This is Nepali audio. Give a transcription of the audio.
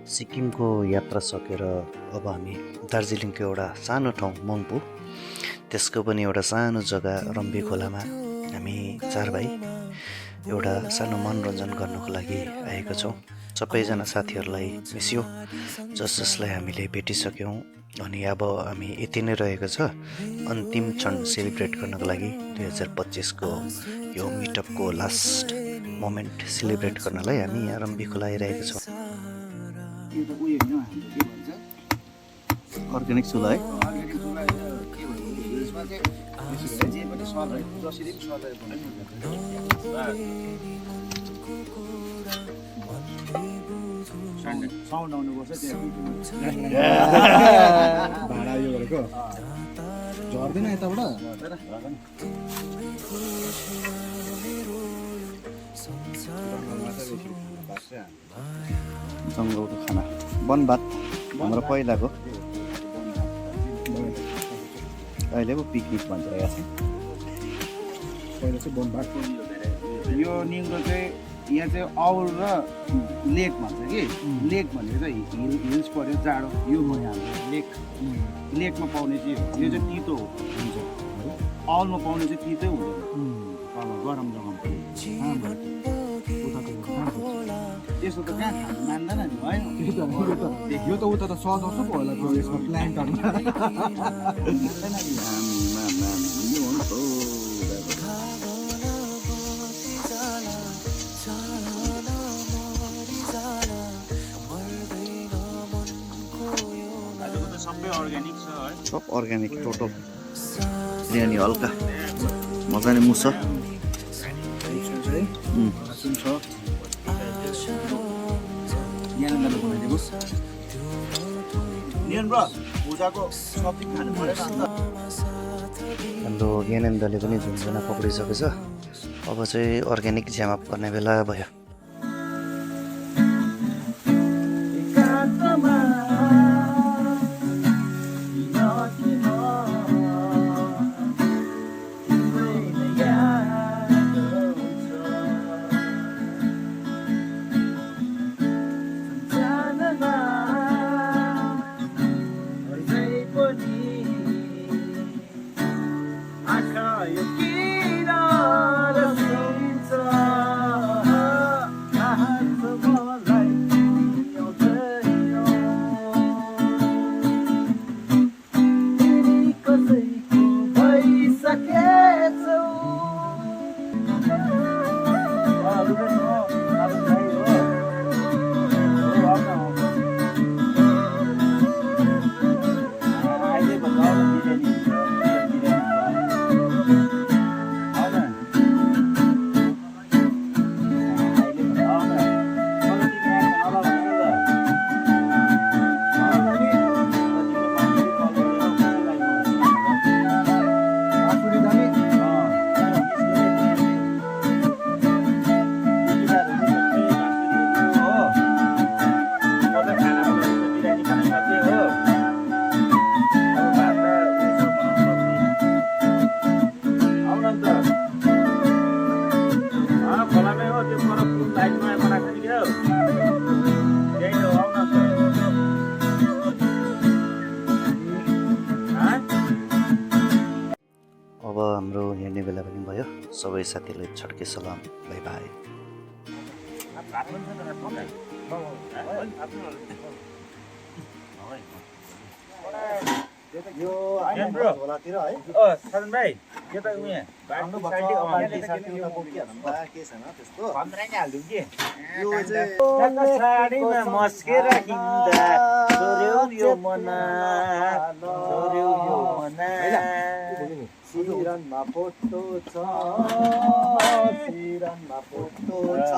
सिक्किमको यात्रा सकेर अब हामी दार्जिलिङको एउटा सानो ठाउँ मङ्पू, त्यसको पनि एउटा सानो जग्गा रम्बी खोलामा हामी 4 भाइ एउटा सानो मनोरञ्जन गर्नको लागि आएका छौँ। सबैजना साथीहरूलाई मिस्यो, जसलाई हामीले भेटिसक्यौँ। अनि अब हामी यति नै रहेको छ अन्तिम क्षण सेलिब्रेट गर्नको लागि 2025 को यो मिटअपको लास्ट मोमेन्ट सेलिब्रेट गर्नलाई हामी यहाँ रम्बी खोला आइरहेका छौँ। अर्ग्यानिक चुला है। साउन्ड आउनुपर्छ भाडा यो गरेको झर्दैन यताबाट जङ्गलको खाना बनभात हाम्रो पहिलाको, अहिले पो पिकनिक भनिरहेको छ। पहिला चाहिँ बनभात यो निङ्गो चाहिँ यहाँ चाहिँ औल र लेक भन्छ कि लेक भनेको चाहिँ हिल्स पऱ्यो जाडो यो भयो हाम्रो लेकमा पाउने चाहिँ यो चाहिँ तितो हुन्छ, औलमा पाउने चाहिँ तितै हुँदैन, तल गरम जग्गामा त्यसो त कहाँ खानु मान्दैन नि है। यो त उता त सजाउँछ पो होला यसमा प्लान्टहरूमा सब अर्ग्यानिक टोटल। बिरयानी हल्का मजाले मुछ हाम्रो ज्ञानेन्द्रले पनि झुन्झुना पक्रिसकेछ। अब चाहिँ अर्ग्यानिक ज्यामअप गर्ने बेला भयो। अब हाम्रो हेर्ने बेला पनि भयो। सबै साथीहरूलाई छड्के सलाम, बाई बाई। यो झोलातिर है साधन भाइ यो त उहाँ हाम्रो बाल्टी एउटा बोकिहाल्नु बा के छैन त्यस्तो भन्दै नै हाल्दिउँ के यो चाहिँ साडीमा मस्केर हिँड्दा छोर्यौ यो मना छोर्यौ यो मना सिरनमा फोटो छ सिरनमा फोटो छ